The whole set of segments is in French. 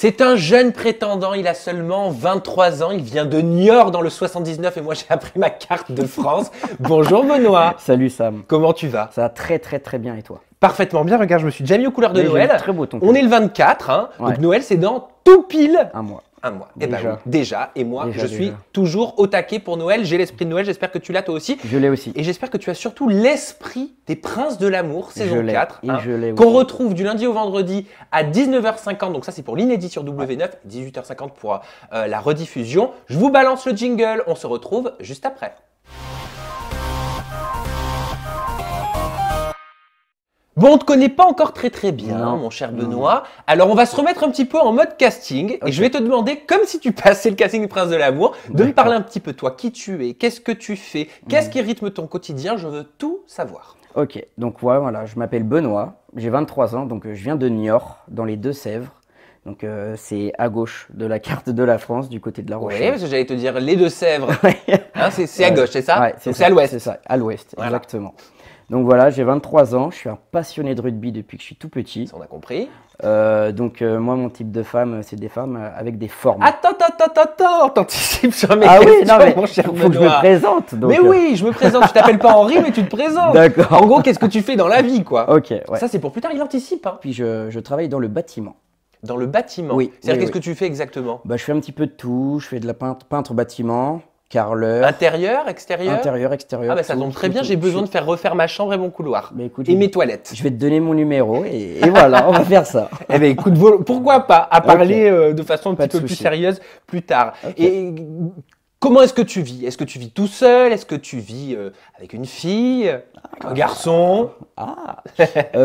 C'est un jeune prétendant, il a seulement 23 ans, il vient de Niort dans le 79 et moi j'ai appris ma carte de France. Bonjour Benoît. Salut Sam. Comment tu vas? Ça va très bien et toi? Parfaitement bien, regarde, je me suis déjà mis aux couleurs de Mais Noël. très beau ton On pull. est le 24, hein, Ouais. donc Noël c'est dans tout pile Un mois. un mois. Eh ben Déjà. oui, déjà, et moi Déjà, je suis déjà. toujours au taquet pour Noël, j'ai l'esprit de Noël, j'espère que tu l'as toi aussi. Je l'ai aussi. Et j'espère que tu as surtout l'esprit des Princes de l'amour, saison Je l'ai. 4, Et hein, je l'ai qu'on aussi. retrouve du lundi au vendredi à 19h50, donc ça c'est pour l'inédit sur W9, 18h50 pour la rediffusion. Je vous balance le jingle, on se retrouve juste après. Bon, on ne te connaît pas encore très bien, Non. mon cher Benoît. Alors, on va se remettre un petit peu en mode casting. Ok. Et je vais te demander, comme si tu passais le casting du Prince de l'amour, de me D'accord. parler un petit peu toi, qui tu es, qu'est-ce que tu fais, qu'est-ce qui rythme ton quotidien, je veux tout savoir. Ok, donc ouais, voilà, je m'appelle Benoît, j'ai 23 ans, donc je viens de Niort, dans les Deux-Sèvres. Donc c'est à gauche de la carte de la France, du côté de La Oui, Rochelle. parce que j'allais te dire les Deux-Sèvres. Hein, c'est à gauche, c'est ça? Ouais, Donc ça, c'est à l'ouest. C'est ça, à l'ouest, Voilà. exactement. Donc voilà, j'ai 23 ans, je suis un passionné de rugby depuis que je suis tout petit. Ça, on a compris. Moi, mon type de femme, c'est des femmes avec des formes. Attends, t'anticipes sur mes Ah oui, questions, non mais mon cher faut que je me Benoît. présente. Donc, Mais oui, je me présente, tu t'appelles pas Henri, mais tu te présentes. D'accord. En gros, qu'est-ce que tu fais dans la vie, quoi? Ok, ouais. Ça, c'est pour plus tard, il anticipe. Hein. Puis je travaille dans le bâtiment. Dans le bâtiment. Oui, C'est-à-dire, oui, qu'est-ce que tu fais exactement? Bah, je fais un petit peu de tout. Je fais de la peintre bâtiment, carreleur, Intérieur, extérieur? intérieur, extérieur. Ah bah ça tout, tombe très tout, bien, tout. j'ai besoin de faire refaire ma chambre et mon couloir. Bah, écoute, Et mes toilettes. je vais te donner mon numéro et voilà, on va faire ça. Eh ben écoute, pourquoi pas, à parler de façon un Pas petit de peu plus souci. sérieuse plus tard. Ok. Et comment est-ce que tu vis? Est-ce que tu vis tout seul? Est-ce que tu vis avec une fille? Avec un garçon? Ah,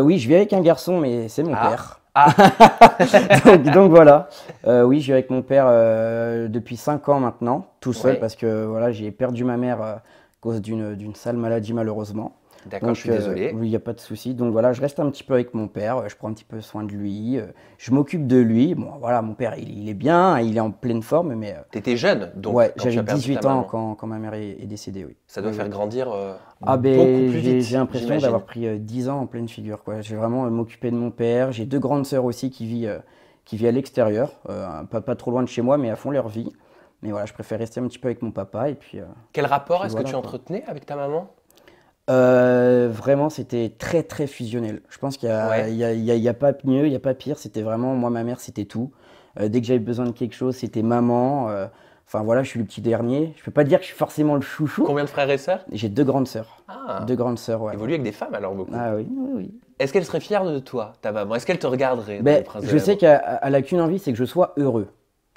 oui, je vis avec un garçon, mais c'est mon père. Ah, donc voilà. Oui, je vis avec mon père depuis 5 ans maintenant, tout seul, Ouais. parce que voilà, j'ai perdu ma mère à cause d'une sale maladie malheureusement. d'accord, Donc, je suis désolé. oui, il n'y a pas de souci. Donc voilà, je reste un petit peu avec mon père, je prends un petit peu soin de lui, je m'occupe de lui. Bon, voilà, mon père, il est bien, il est en pleine forme, mais T'étais jeune, donc ouais, quand tu as j'avais perdu 18 ta maman. ans quand ma mère est décédée, oui. Ça doit Oui, faire oui. grandir Ah ben, beaucoup plus vite. j'ai l'impression j'imagine. d'avoir pris 10 ans en pleine figure, quoi. J'ai vraiment m'occupé de mon père. J'ai 2 grandes sœurs aussi qui vivent à l'extérieur, pas trop loin de chez moi, mais à fond leur vie. Mais voilà, je préfère rester un petit peu avec mon papa et puis... Quel rapport Puis est-ce que voilà, tu quoi. entretenais avec ta maman? Vraiment, c'était très fusionnel. Je pense qu'il y a, Ouais. il y a pas mieux, il n'y a pas pire. C'était vraiment, moi, ma mère, c'était tout. Dès que j'avais besoin de quelque chose, c'était maman. Enfin voilà, je suis le petit dernier. Je peux pas dire que je suis forcément le chouchou. Combien de frères et sœurs? J'ai 2 grandes sœurs. Ah, 2 grandes sœurs, ouais. évolue avec des femmes alors beaucoup. Ah oui, oui, oui. Est-ce qu'elle serait fière de toi, ta maman? Est-ce qu'elle te regarderait dans Ben, Les Princes de je sais l'amour? qu'elle a qu'une envie, c'est que je sois heureux.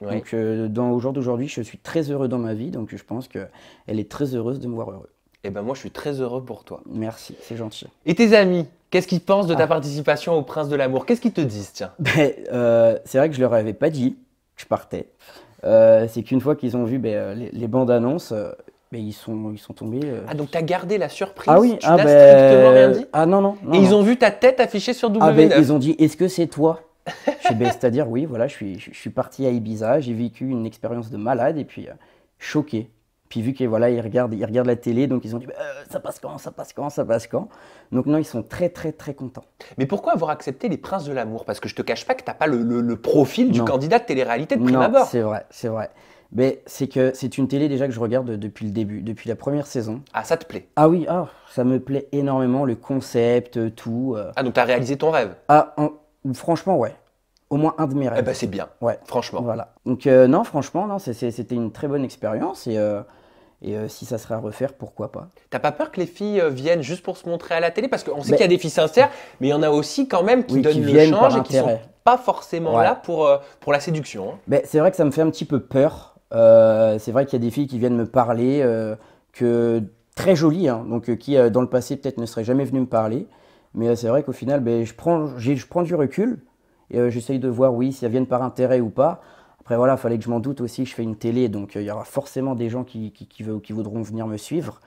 Ouais. Donc au jour d'aujourd'hui, je suis très heureux dans ma vie. Donc je pense qu'elle est très heureuse de me voir heureux. Eh ben moi, je suis très heureux pour toi. Merci, c'est gentil. Et tes amis, qu'est-ce qu'ils pensent de ta Ah. participation au Prince de l'amour? Qu'est-ce qu'ils te disent, tiens? Ben, c'est vrai que je leur avais pas dit que je partais. C'est qu'une fois qu'ils ont vu les bandes annonces, ils sont tombés. Ah, donc t'as gardé la surprise? Ah oui, Tu n'as strictement rien dit? Ah non. Et ils non. ont vu ta tête affichée sur W9. Ah ben, ils ont dit, est-ce que c'est toi? Je fais, c'est-à-dire, oui, voilà, je suis parti à Ibiza, j'ai vécu une expérience de malade et puis choqué. Puis vu qu'ils voilà, ils regardent la télé, donc ils ont dit, ça passe quand, ça passe quand, ça passe quand. Donc non, ils sont très contents. Mais pourquoi avoir accepté les Princes de l'amour? Parce que je te cache pas que t'as pas le profil du Non. candidat de télé-réalité de prime Non, abord. c'est vrai. Mais c'est que c'est une télé déjà que je regarde depuis le début, depuis la première saison. Ah, ça te plaît? Ah oui, ça me plaît énormément, le concept, tout. Ah, donc t'as réalisé ton rêve? Franchement, ouais. Au moins un de mes rêves. Eh ben c'est bien, Ouais. franchement. Voilà. Donc non, franchement, non, c'était une très bonne expérience et si ça serait à refaire, pourquoi pas. T'as pas peur que les filles viennent juste pour se montrer à la télé? Parce qu'on sait Ben- qu'il y a des filles sincères, mais il y en a aussi quand même qui Oui, donnent qui le viennent change par et qui sont intérêt. pas forcément Ouais. là pour la séduction. Hein. Ben, c'est vrai que ça me fait un petit peu peur. C'est vrai qu'il y a des filles qui viennent me parler, très jolies, hein, donc qui dans le passé peut-être ne seraient jamais venues me parler. Mais c'est vrai qu'au final, je prends du recul et j'essaye de voir, oui, si elles viennent par intérêt ou pas. Après voilà, il fallait que je m'en doute aussi, je fais une télé, donc il y aura forcément des gens qui voudront venir me suivre.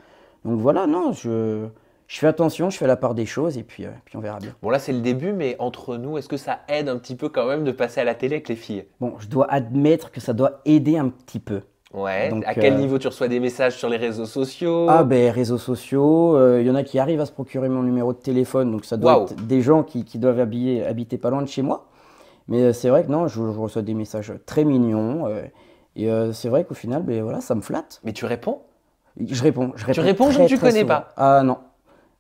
Donc voilà, non, je fais attention, je fais la part des choses et puis on verra bien. Bon là c'est le début, mais entre nous, est-ce que ça aide un petit peu quand même de passer à la télé avec les filles? Bon, je dois admettre que ça doit aider un petit peu. Ouais, Donc, à quel niveau tu reçois des messages sur les réseaux sociaux? Ah ben réseaux sociaux, il y en a qui arrivent à se procurer mon numéro de téléphone, donc ça doit Waouh. être des gens qui doivent habiter pas loin de chez moi. Mais c'est vrai que non, je reçois des messages très mignons. Et c'est vrai qu'au final, ben, voilà, ça me flatte. Mais tu réponds? Je Tu réponds réponds aux gens très que tu très connais souvent. pas. Ah non.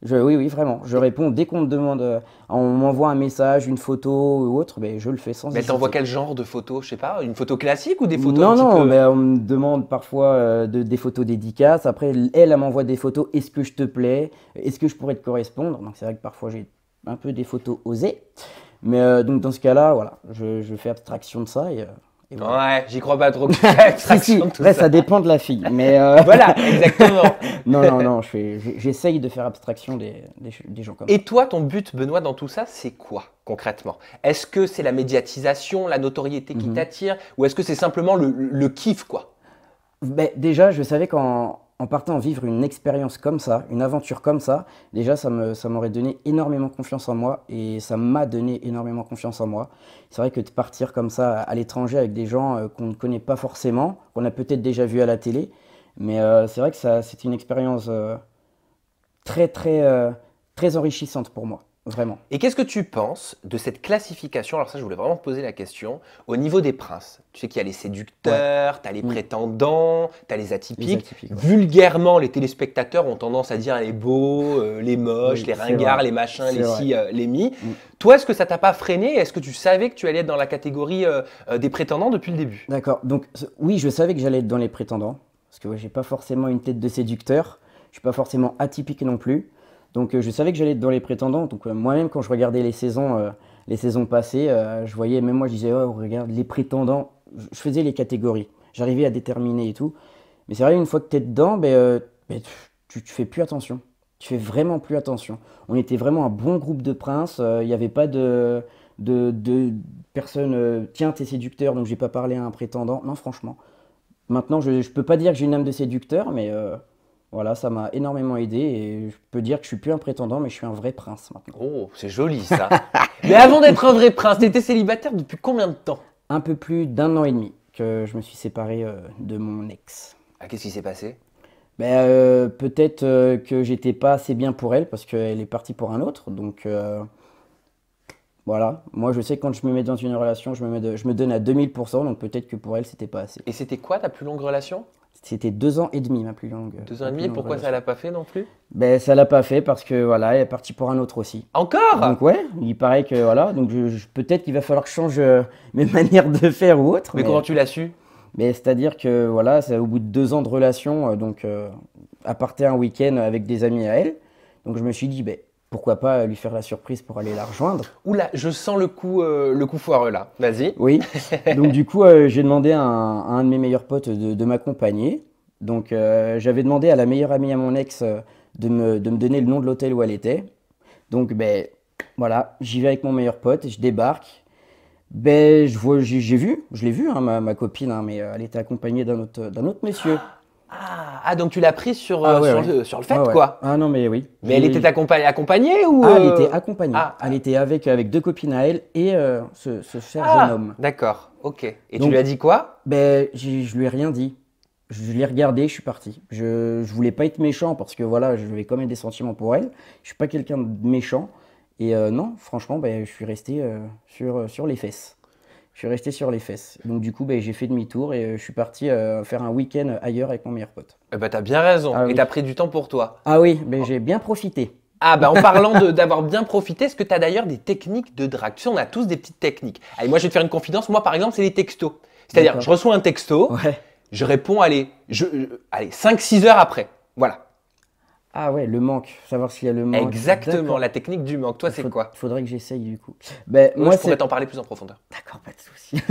Oui, oui, vraiment. Je réponds dès qu'on me demande, on m'envoie un message, une photo ou autre, ben, je le fais sans Mais elle t'envoie hésiter. quel genre de photos? Je sais pas, une photo classique ou des photos un Non, petit non, peu. ben, on me demande parfois des photos dédicaces. Après, elle m'envoie des photos. Est-ce que je te plais? Est-ce que je pourrais te correspondre? Donc c'est vrai que parfois j'ai un peu des photos osées. Mais donc dans ce cas-là, voilà, je fais abstraction de ça et voilà. Ouais, j'y crois pas trop que tu fais Si, abstraction si, de tout après ça. ça dépend de la fille. Mais Voilà, exactement. non, non, non, j'essaye de faire abstraction des gens comme ça. Et toi, ton but, Benoît, dans tout ça, c'est quoi concrètement? Est-ce que c'est la médiatisation, la notoriété qui Mhm. t'attire, ou est-ce que c'est simplement le kiff, quoi? Ben, déjà, je savais qu'en partant vivre une expérience comme ça, une aventure comme ça, déjà, ça m'aurait donné énormément confiance en moi et ça m'a donné énormément confiance en moi. C'est vrai que de partir comme ça à l'étranger avec des gens qu'on ne connaît pas forcément, qu'on a peut-être déjà vu à la télé, mais c'est vrai que c'est une expérience très, très, très enrichissante pour moi, vraiment. Et qu'est-ce que tu penses de cette classification? Alors ça, je voulais vraiment te poser la question. Au niveau des princes, tu sais qu'il y a les Ouais, séducteurs, tu as les Mm. prétendants, tu as les Les atypiques. atypiques, ouais. Vulgairement, les téléspectateurs ont tendance à dire les beaux, les moches, Oui, les c'est ringards, vrai, les machins, c'est les vrai. ci, les mi. Mm. Toi, est-ce que ça t'a pas freiné? Est-ce que tu savais que tu allais être dans la catégorie des prétendants depuis le début? D'accord. Donc, oui, je savais que j'allais être dans les prétendants. Parce que ouais, j'ai pas forcément une tête de séducteur. Je suis pas forcément atypique non plus. Donc, je savais que j'allais être dans les prétendants. Donc, moi-même, quand je regardais les saisons passées, je voyais, même moi, je disais, oh, regarde, les prétendants. Je faisais les catégories. J'arrivais à déterminer et tout. Mais c'est vrai, une fois que tu es dedans, ben, tu fais plus attention. Tu fais vraiment plus attention. On était vraiment un bon groupe de princes. Il n'y avait pas de personnes. Tiens, t'es séducteur, donc j'ai pas parlé à un prétendant. Non, franchement. Maintenant, je peux pas dire que j'ai une âme de séducteur, mais voilà, ça m'a énormément aidé. Et je peux dire que je suis plus un prétendant, mais je suis un vrai prince maintenant. Oh, c'est joli ça. Mais avant d'être un vrai prince, t'étais célibataire depuis combien de temps? Un peu plus d'un an et demi que je me suis séparé de mon ex. Ah, qu'est-ce qui s'est passé? Ben, peut-être que j'étais pas assez bien pour elle parce qu'elle est partie pour un autre. Donc voilà, moi je sais que quand je me mets dans une relation, je me donne à 2000%, donc peut-être que pour elle c'était pas assez. Et c'était quoi ta plus longue relation? C'était 2 ans et demi ma plus longue, 2 ans ma et demi, plus et longue pourquoi ça relation. l'a pas fait non plus? Ben ça l'a pas fait parce que voilà, elle est partie pour un autre aussi. Encore? Donc ouais, il paraît que voilà, donc peut-être qu'il va falloir que je change mes manières de faire ou autre, Mais comment tu l'as su? mais c'est-à-dire que voilà, c'est au bout de 2 ans de relation, à partir un week-end avec des amis à elle, donc je me suis dit, ben, pourquoi pas lui faire la surprise pour aller la rejoindre. Oula, je sens le coup foireux là. Vas-y. Oui, donc du coup, j'ai demandé à un de mes meilleurs potes de m'accompagner. Donc j'avais demandé à la meilleure amie à mon ex de me donner le nom de l'hôtel où elle était. Donc ben voilà, j'y vais avec mon meilleur pote, je débarque. Ben je l'ai vu, hein, ma copine, hein, mais elle était accompagnée d'un autre monsieur. Donc tu l'as pris Ah ouais, ouais. sur le fait Ouais, ouais. quoi. Ah non mais oui. Mais elle était accompagnée ou Ah, elle était accompagnée. Ah, Elle était avec 2 copines à elle et ce cher jeune homme. d'accord, ok. Et tu Donc- lui as dit quoi? Ben, je lui ai rien dit. Je l'ai regardé, je suis parti. Je voulais pas être méchant parce que voilà, j'avais quand même des sentiments pour elle. Je suis pas quelqu'un de méchant. Et non, franchement, ben, je suis resté sur les fesses. Je suis resté sur les fesses. Donc du coup, ben, j'ai fait demi-tour et je suis parti faire un week-end ailleurs avec mon meilleur pote. Eh ben, t'as bien raison. Ah Et oui. t'as pris du temps pour toi. Ah oui, ben, j'ai bien profité. Ah bah en parlant d'avoir bien profité, est-ce que tu as d'ailleurs des techniques de drague? Tu sais, on a tous des petites techniques. Allez, moi je vais te faire une confidence. Moi par exemple, c'est les textos. C'est-à-dire, D'accord. je reçois un texto, Ouais. je réponds, allez, 5-6 heures après. Voilà. Ah ouais, le manque. Savoir s'il y a le manque. Exactement, D'accord. la technique du manque. Toi, c'est quoi? Faudrait que j'essaye du coup. Ben, Moi, moi, je pourrais c'est... t'en parler plus en profondeur. D'accord, pas de souci.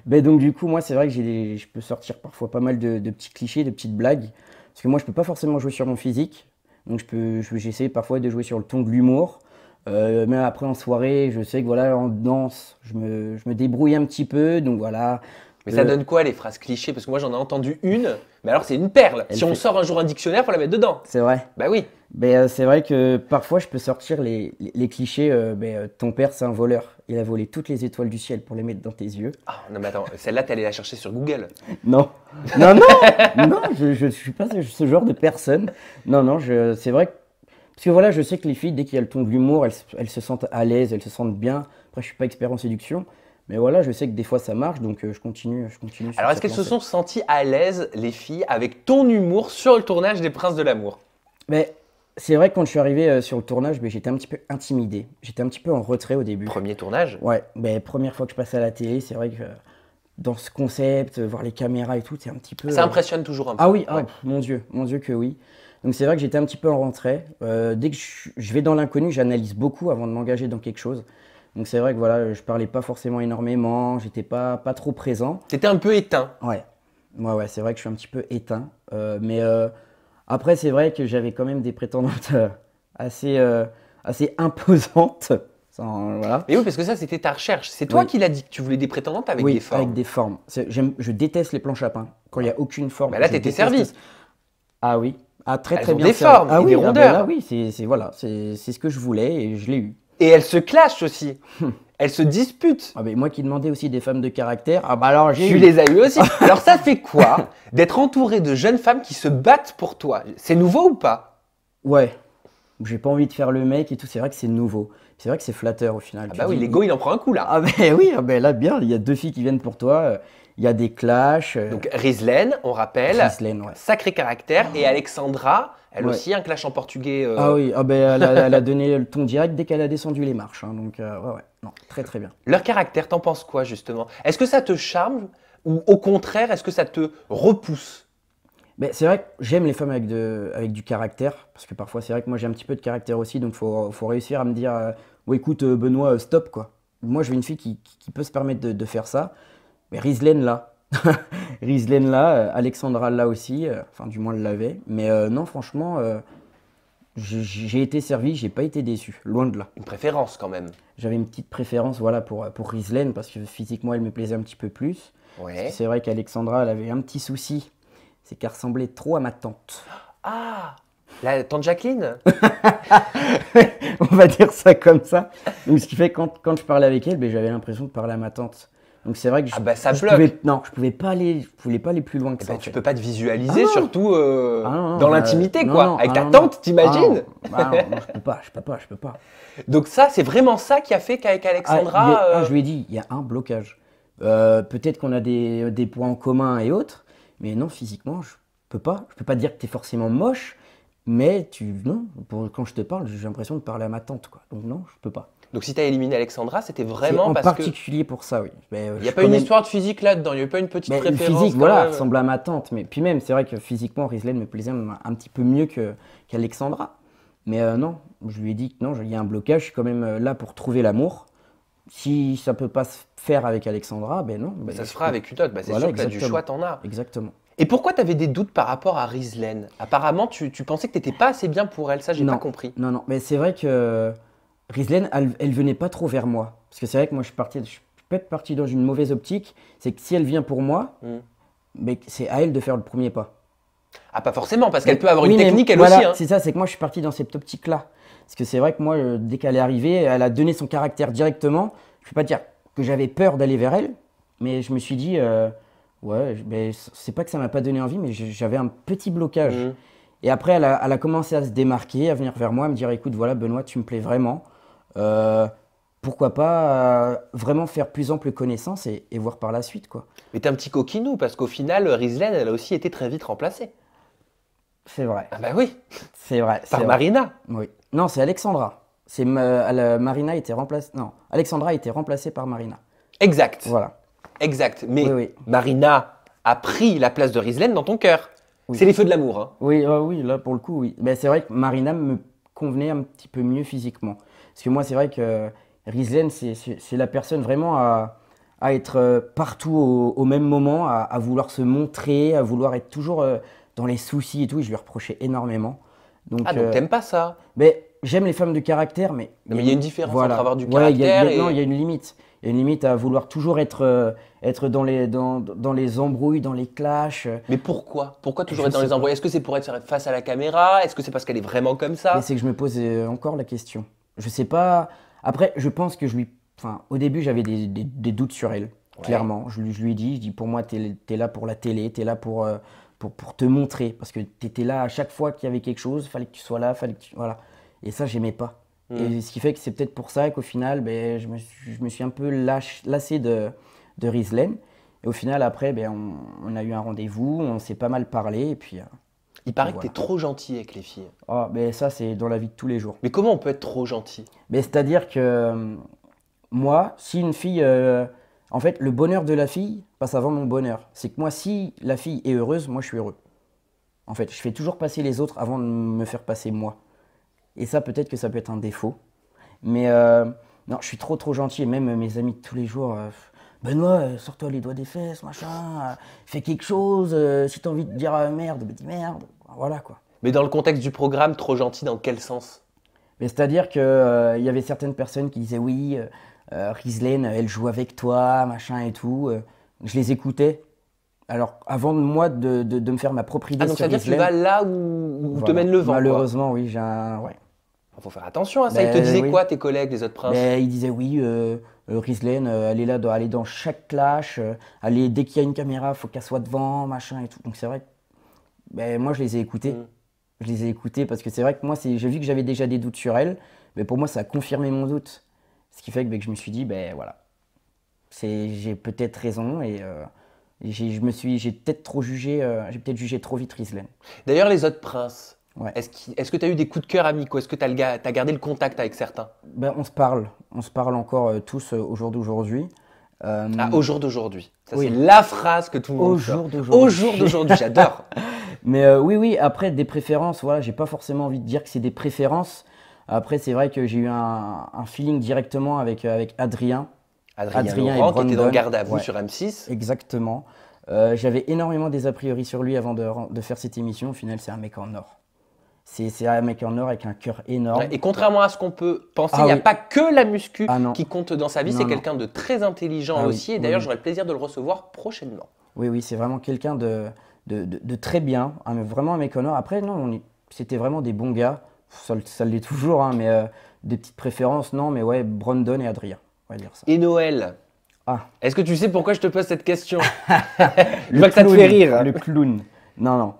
Ben, donc du coup, moi, c'est vrai que je peux sortir parfois pas mal de petits clichés, de petites blagues. Parce que moi, je peux pas forcément jouer sur mon physique. Donc j'essaie parfois de jouer sur le ton de l'humour. Mais après, en soirée, je sais que voilà, en danse, je me débrouille un petit peu. Donc voilà. Mais ça donne quoi les phrases clichés? Parce que moi, j'en ai entendu une, mais alors c'est une perle. Elle Si on fait- sort un jour un dictionnaire, faut la mettre dedans. C'est vrai. Bah oui. Ben, c'est vrai que parfois, je peux sortir les clichés. Ton père, c'est un voleur. Il a volé toutes les étoiles du ciel pour les mettre dans tes yeux. Ah, non, mais attends, celle-là, t'es allé la chercher sur Google. Non, non, non, non, je suis pas ce genre de personne. Non, non, c'est vrai que, parce que voilà, je sais que les filles, dès qu'il y a le ton de l'humour, elles se sentent à l'aise, elles se sentent bien. Après, je suis pas expert en séduction, Mais voilà, je sais que des fois ça marche, donc je continue sur Alors, est-ce cette qu'elles se lancée. sont senties à l'aise, les filles, avec ton humour sur le tournage des Princes de l'amour? Mais c'est vrai que quand je suis arrivé sur le tournage, mais j'étais un petit peu intimidé. J'étais un petit peu en retrait au début. Premier tournage? Ouais, mais première fois que je passais à la télé, c'est vrai que dans ce concept, voir les caméras et tout, c'est un petit peu. Ça impressionne toujours un peu. Ah oui, Ouais. mon Dieu que oui. Donc c'est vrai que j'étais un petit peu en retrait. Dès que je vais dans l'inconnu, j'analyse beaucoup avant de m'engager dans quelque chose. Donc c'est vrai que voilà, je parlais pas forcément énormément, j'étais pas trop présent. T'étais un peu éteint. Ouais, ouais, c'est vrai que je suis un petit peu éteint. Mais après, c'est vrai que j'avais quand même des prétendantes assez, assez imposantes. Voilà. Mais oui, parce que ça, c'était ta recherche. C'est toi Oui. qui l'as dit que tu voulais des prétendantes avec Oui, des formes. avec des formes. Je déteste les planches à pain. Quand il n'y a aucune forme. Bah là, je t'étais déteste servi. ça. Ah oui. Ah, très Elles très ont bien des servi. formes Ah et oui, des ah ben rondeurs. là, oui, c'est ce que je voulais et je l'ai eu. Et elles se clashent aussi. Elles se disputent. Ah ben, moi qui demandais aussi des femmes de caractère, ah bah alors j'ai Tu eu. les as eues aussi. Alors ça fait quoi d'être entouré de jeunes femmes qui se battent pour toi? C'est nouveau ou pas? Ouais. J'ai pas envie de faire le mec et tout. C'est vrai que c'est nouveau. C'est vrai que c'est flatteur au final. Ah Tu bah oui, dis, l'ego, il en prend un coup là. ah ben oui, ah ben là bien. Il y a deux filles qui viennent pour toi. Il y a des clashs. Donc Rislaine, on rappelle, Ghislaine, ouais. sacré caractère. Et Alexandra, elle Ouais. aussi, un clash en portugais. Ah oui, ah ben, elle a donné le ton direct dès qu'elle a descendu les marches. Hein. Donc ouais. Non, très très bien. Leur caractère, t'en penses quoi justement? Est-ce que ça te charme ou au contraire, est-ce que ça te repousse? Mais c'est vrai que j'aime les femmes avec du caractère, parce que parfois c'est vrai que moi j'ai un petit peu de caractère aussi, donc faut réussir à me dire, ouais, écoute Benoît, stop quoi. Moi je veux une fille qui peut se permettre de faire ça, mais Rislaine là, Rislaine là, Alexandra là aussi, enfin du moins elle l'avait, mais non franchement, j'ai été servi, j'ai pas été déçu, loin de là. Une préférence quand même. J'avais une petite préférence voilà, pour Rislaine, parce que physiquement elle me plaisait un petit peu plus. Parce Ouais. que c'est vrai qu'Alexandra elle avait un petit souci, c'est qu'elle ressemblait trop à ma tante. Ah, la tante Jacqueline? On va dire ça comme ça. Donc, ce qui fait que quand je parlais avec elle, ben, j'avais l'impression de parler à ma tante. Donc c'est vrai que Ah bah ça je bloque. pouvais pas aller, je voulais pas aller plus loin que Eh ça. ben, en tu fait. peux pas te visualiser, Ah non. surtout Ah non, dans bah, l'intimité, non, quoi. non, Avec ah ta non, tante, non. t'imagines? Ah non, je peux pas. Donc ça, c'est vraiment ça qui a fait qu'avec Alexandra... Je lui ai dit, il y a un blocage. Peut-être qu'on a des points en commun et autres, mais non, physiquement, je peux pas. Je peux pas dire que tu es forcément moche, mais non, quand je te parle, j'ai l'impression de parler à ma tante, quoi. Donc non, je peux pas. Donc si t'as éliminé Alexandra, c'était C'est vraiment en parce que... particulier pour ça, oui. Mais, Il n'y a pas une histoire de physique là-dedans, il n'y a pas une petite mais le préférence physique, quand voilà, même. ressemble à ma tante. Mais puis même, c'est vrai que physiquement, Rislaine me plaisait un petit peu mieux qu'Alexandra. Mais non, je lui ai dit que non, il y a un blocage, je suis quand même là pour trouver l'amour. Si ça peut pas se faire avec Alexandra, ben non. Ben, Ça se je fera peux- avec une autre, bah, c'est Voilà, sûr que t'as du exactement. choix, t'en as. Exactement. Et pourquoi t'avais des doutes par rapport à Rislaine? Apparemment, tu pensais que t'étais pas assez bien pour elle, ça j'ai pas Non. compris. Non, mais c'est vrai que Rislaine, elle venait pas trop vers moi. Parce que c'est vrai que moi, je suis peut-être parti dans une mauvaise optique. C'est que si elle vient pour moi, Hmm. ben, c'est à elle de faire le premier pas. Ah, pas forcément, parce qu'elle peut avoir une Oui, mais technique elle voilà, aussi. Hein. c'est ça, c'est que moi je suis parti dans cette optique-là. Parce que c'est vrai que moi, dès qu'elle est arrivée, elle a donné son caractère directement. Je ne peux pas dire que j'avais peur d'aller vers elle, mais je me suis dit, ouais, mais c'est pas que ça m'a pas donné envie, mais j'avais un petit blocage. Mhm. Et après, elle a commencé à se démarquer, à venir vers moi, à me dire, écoute, voilà, Benoît, tu me plais vraiment. Pourquoi pas vraiment faire plus ample connaissance et voir par la suite, quoi. Mais t'es un petit coquinou, parce qu'au final, Rislaine, elle a aussi été très vite remplacée. C'est vrai, Ah bah oui, c'est vrai. c'est par vrai. Marina. Oui. Non, c'est Alexandra. Marina a été remplacée. Non, Alexandra a été remplacée par Marina. Exact, Voilà. exact. Mais Oui. Marina a pris la place de Rislaine dans ton cœur. Oui. C'est les feux de l'amour. Hein. Oui, là pour le coup, oui. Mais c'est vrai que Marina me convenait un petit peu mieux physiquement. Parce que moi, c'est vrai que Rislaine, c'est la personne vraiment à être partout au même moment, à vouloir se montrer, à vouloir être toujours dans les soucis et tout. Et je lui reprochais énormément. Donc, Ah, donc t'aimes pas ça? mais j'aime les femmes de caractère, mais Non, mais il y a une différence voilà. entre avoir du Ouais, caractère et... non, il y a une limite. Il y a une limite à vouloir toujours être dans les embrouilles, dans les clashs. Mais pourquoi? Pourquoi toujours Je être dans sais les pas. embrouilles? Est-ce que c'est pour être face à la caméra? Est-ce que c'est parce qu'elle est vraiment comme ça? Mais c'est que je me pose encore la question. Je sais pas. Après, je pense que Enfin, au début, j'avais des doutes sur elle, clairement. Je lui ai dit, pour moi, t'es là pour la télé, t'es là pour te montrer. Parce que t'étais là à chaque fois qu'il y avait quelque chose, fallait que tu sois là, fallait que tu... Voilà. Et ça, j'aimais pas. Et ce qui fait que c'est peut-être pour ça qu'au final, ben, je me suis un peu lassé de Rizlen. Et au final, après, ben, on a eu un rendez-vous, on s'est pas mal parlé. Et puis, Il paraît que voilà. t'es trop gentil avec les filles. Oh, ben, ça, c'est dans la vie de tous les jours. Mais comment on peut être trop gentil? Ben, c'est-à-dire que moi, si une fille. En fait, le bonheur de la fille passe avant mon bonheur. C'est que moi, si la fille est heureuse, moi, je suis heureux. En fait, je fais toujours passer les autres avant de me faire passer moi. Et ça, peut-être que ça peut être un défaut. Mais non, je suis trop gentil. Et même mes amis de tous les jours, Benoît, sors-toi les doigts des fesses, machin, fais quelque chose. Si t'as envie de dire merde, ben dis merde. Voilà quoi. Mais dans le contexte du programme, trop gentil dans quel sens? Mais c'est-à-dire qu'il y avait certaines personnes qui disaient oui, Rizlen, elle joue avec toi, machin et tout. Je les écoutais. Alors, avant de moi de me faire ma propre idée Ah, donc sur ça veut dire que tu Rizlen, vas là où te voilà. mène le vent, quoi. Malheureusement, oui, j'ai un. Ouais. Faut faire attention à ça. Ben, Ils te disaient oui. quoi, tes collègues, les autres princes? Ben, il disait oui, Rizlen, elle est là, doit aller dans chaque clash. Dès qu'il y a une caméra, faut qu'elle soit devant, machin et tout. Donc c'est vrai que ben, moi, je les ai écoutés. Je les ai écoutés parce que c'est vrai que moi, j'ai vu que j'avais déjà des doutes sur elle. Mais pour moi, ça a confirmé mon doute. Ce qui fait que, ben, que je me suis dit, ben voilà, j'ai peut-être raison et j'ai peut-être j'ai peut-être jugé trop vite Rizlen. D'ailleurs, les autres princes, Ouais. est-ce que tu as eu des coups de cœur amicaux? Est-ce que tu as gardé le contact avec certains? Ben, on se parle encore tous au jour d'aujourd'hui. Ah, au jour d'aujourd'hui. Ça, Oui. c'est la phrase que tout le monde Au sort. jour d'aujourd'hui. Au jour d'aujourd'hui, j'adore. Mais oui, après, des préférences, voilà, j'ai pas forcément envie de dire que c'est des préférences. Après, c'est vrai que j'ai eu un feeling directement avec Adrien. Adrien et Laurent, qui était dans Brandon. Garde à vous Ouais. sur M6. Exactement. J'avais énormément des a priori sur lui avant de faire cette émission. Au final, c'est un mec en or. C'est un mec en or avec un cœur énorme. Ouais, et contrairement à ce qu'on peut penser, Ah il n'y a oui. pas que la muscu Ah non. qui compte dans sa vie. Non, C'est non. quelqu'un de très intelligent Ah oui, aussi. Et oui, d'ailleurs, oui. j'aurai le plaisir de le recevoir prochainement. Oui, c'est vraiment quelqu'un de très bien. Vraiment un mec en or. Après, non, c'était vraiment des bons gars. Ça l'est toujours, hein, mais des petites préférences, non. Mais ouais, Brandon et Adrien, on va dire ça. Et Noël, Ah, est-ce que tu sais pourquoi je te pose cette question? Je le vois que ça te clown, fait rire. Le clown. Non.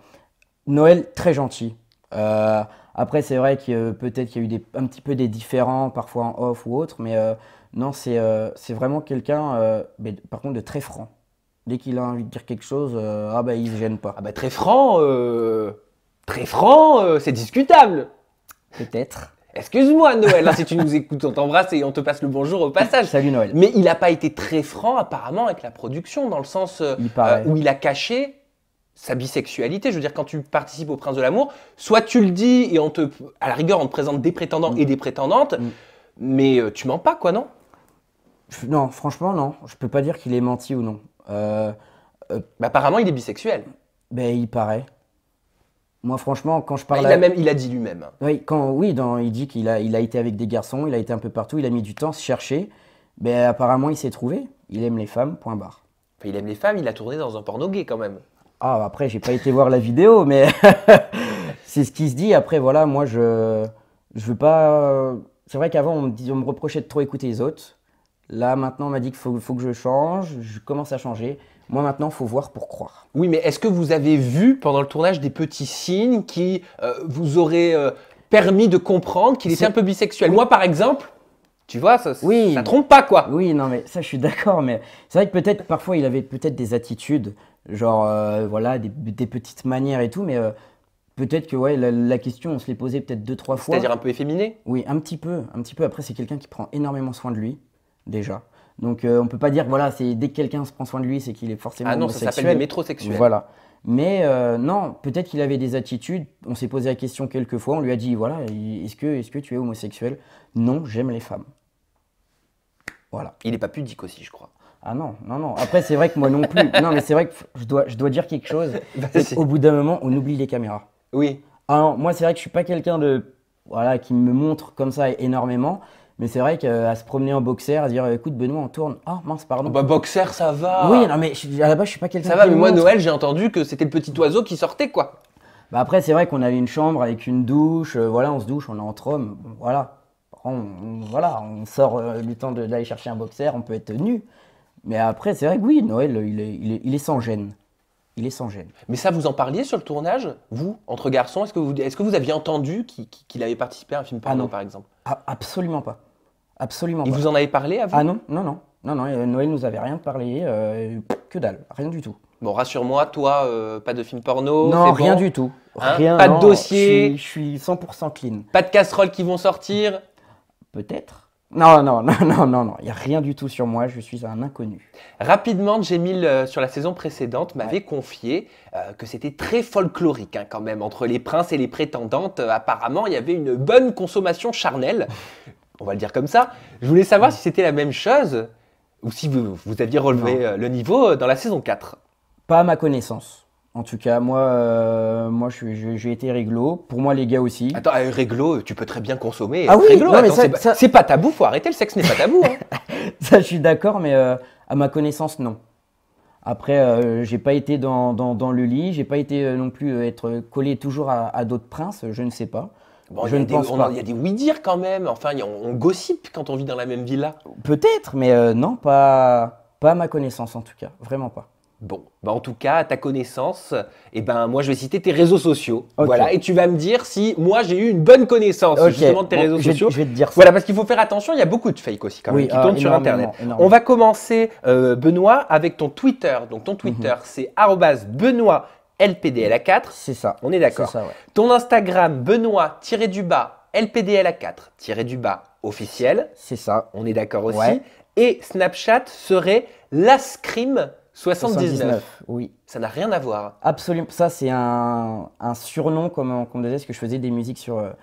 Noël, très gentil. Après, c'est vrai que peut-être qu'il y a eu un petit peu des différends, parfois en off ou autre, mais non, c'est vraiment quelqu'un, mais par contre, de très franc. Dès qu'il a envie de dire quelque chose, il se gêne pas. Ah bah très franc, c'est discutable. Peut-être. Excuse-moi Noël, hein, si tu nous écoutes, on t'embrasse et on te passe le bonjour au passage. Salut Noël. Mais il n'a pas été très franc apparemment avec la production, dans le sens Il paraît. où il a caché sa bisexualité. Je veux dire, quand tu participes au Prince de l'amour, soit tu le dis et à la rigueur, on te présente des prétendants et des prétendantes, mais tu mens pas, quoi, non? Non, franchement, non. Je peux pas dire qu'il est menti ou non. Bah, apparemment, il est bisexuel. Ben, il paraît. Moi, franchement, quand je Bah, parle il a dit lui-même. Oui, il dit qu'il a été avec des garçons, il a été un peu partout, il a mis du temps à se chercher. Ben, apparemment, il s'est trouvé. Il aime les femmes, point barre. Enfin, il aime les femmes, il a tourné dans un porno gay quand même. Ah, après, j'ai pas été voir la vidéo, mais c'est ce qui se dit. Après, voilà, moi, je veux pas. C'est vrai qu'avant, on me reprochait de trop écouter les autres. Là, maintenant, on m'a dit qu'il faut que je change. Je commence à changer. Moi, maintenant, il faut voir pour croire. Oui, mais est-ce que vous avez vu pendant le tournage des petits signes qui vous auraient permis de comprendre qu'il était un peu bisexuel? Moi, par exemple, tu vois, ça trompe pas, quoi. Oui, non, mais ça, je suis d'accord. Mais c'est vrai que peut-être, parfois, il avait peut-être des attitudes, genre, voilà, des petites manières et tout. Mais peut-être que, ouais, la question, on se l'est posée peut-être 2-3 fois. C'est-à-dire un peu efféminé? Oui, un petit peu. Après, c'est quelqu'un qui prend énormément soin de lui, déjà. Donc, on peut pas dire, voilà, dès que quelqu'un se prend soin de lui, c'est qu'il est forcément homosexuel. Ça s'appelle des métrosexuels. Voilà. Mais non, peut-être qu'il avait des attitudes. On s'est posé la question quelques fois. On lui a dit, voilà, est-ce que tu es homosexuel? Non, j'aime les femmes. Voilà. Il est pas pudique aussi, je crois. Ah non. Après, c'est vrai que moi non plus. Non, mais c'est vrai que je dois dire quelque chose. Vas-y. Au bout d'un moment, on oublie les caméras. Oui. Ah non, moi, c'est vrai que je suis pas quelqu'un voilà, qui me montre comme ça énormément. Mais c'est vrai qu'à se promener en boxer, à dire écoute Benoît, on tourne. Ah mince, pardon. Bah boxer, ça va. Oui, non mais à la base, je suis pas quelqu'un Ça va, qui mais me moi montre. Noël, j'ai entendu que c'était le petit oiseau qui sortait, quoi. Bah après, c'est vrai qu'on avait une chambre avec une douche. Voilà, on se douche, on est entre hommes. Bon, voilà. Voilà, on sort le temps d'aller chercher un boxer, on peut être nu. Mais après, c'est vrai que oui, Noël, il est sans gêne. Il est sans gêne. Mais ça, vous en parliez sur le tournage, vous, entre garçons? Est-ce que vous aviez entendu qu'il avait participé à un film porno, non. par exemple? Ah, absolument pas. Absolument Et pas. vous en avez parlé à vous? Ah non, non, non. Non, non, Noël nous avait rien parlé. Que dalle, rien du tout. Bon, rassure-moi, toi, pas de film porno, Non, c'est rien bon du tout. Hein? Rien, Pas de non, dossier? Je suis 100% clean. Pas de casseroles qui vont sortir? Peut-être. Non, non, non, non, non, non. Il n'y a rien du tout sur moi. Je suis un inconnu. Rapidement, Jemil, sur la saison précédente, m'avait confié que c'était très folklorique quand même. Entre les princes et les prétendantes, apparemment, il y avait une bonne consommation charnelle. On va le dire comme ça. Je voulais savoir si c'était la même chose ou si vous aviez relevé le niveau dans la saison 4. Pas à ma connaissance. En tout cas, moi j'ai été réglo. Pour moi, les gars aussi. Attends, réglo, tu peux très bien consommer. Ah oui, réglo, non, mais attends, c'est pas tabou, faut arrêter, le sexe n'est pas tabou. Hein. Ça, je suis d'accord, mais à ma connaissance, non. Après, j'ai pas été dans le lit, j'ai pas été non plus être collé toujours à d'autres princes, je ne sais pas. Bon, je ne pense pas. Il y a des oui-dire quand même, enfin, on gossipe quand on vit dans la même villa. Peut-être, mais non, pas à ma connaissance en tout cas, vraiment pas. Bon, bah en tout cas, à ta connaissance, eh ben, moi je vais citer tes réseaux sociaux. Okay. Voilà, et tu vas me dire si moi j'ai eu une bonne connaissance justement de tes réseaux sociaux. Je vais te dire ça. Voilà, parce qu'il faut faire attention, il y a beaucoup de fake aussi quand même qui tournent sur Internet. On va commencer, Benoît, avec ton Twitter. Donc ton Twitter, c'est @Benoît LPDLA4. C'est ça. On est d'accord. Ouais. Ton Instagram, Benoît-LPDLA4-officiel. C'est ça. On est d'accord aussi. Ouais. Et Snapchat serait Lascrim79. Oui. Ça n'a rien à voir. Absolument. Ça, c'est un surnom, comme on me disait, parce que je faisais des musiques sur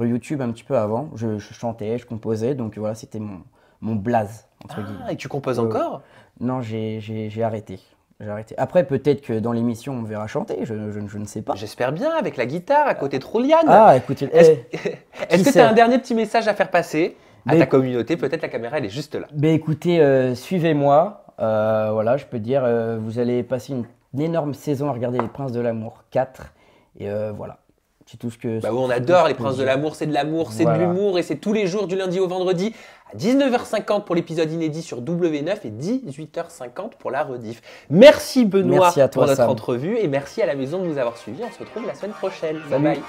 YouTube un petit peu avant. Je chantais, je composais. Donc voilà, c'était mon blaze, entre guillemets. Et tu composes encore? Non, j'ai arrêté. J'ai arrêté. Après, peut-être que dans l'émission, on me verra chanter, je ne sais pas. J'espère bien, avec la guitare à côté de Rouliane. Ah, écoutez. Est-ce que tu as un dernier petit message à faire passer à ta communauté? Peut-être la caméra, elle est juste là. Ben écoutez, suivez-moi. Voilà, je peux dire, vous allez passer une énorme saison à regarder Les Princes de l'amour 4. Et voilà. C'est tout ce que. Bah oui, on adore Les Princes de l'amour, c'est de l'amour, c'est de l'humour et c'est tous les jours du lundi au vendredi à 19h50 pour l'épisode inédit sur W9 et 18h50 pour la rediff. Merci Benoît pour notre entrevue et merci à la maison de nous avoir suivis. On se retrouve la semaine prochaine. Bye bye.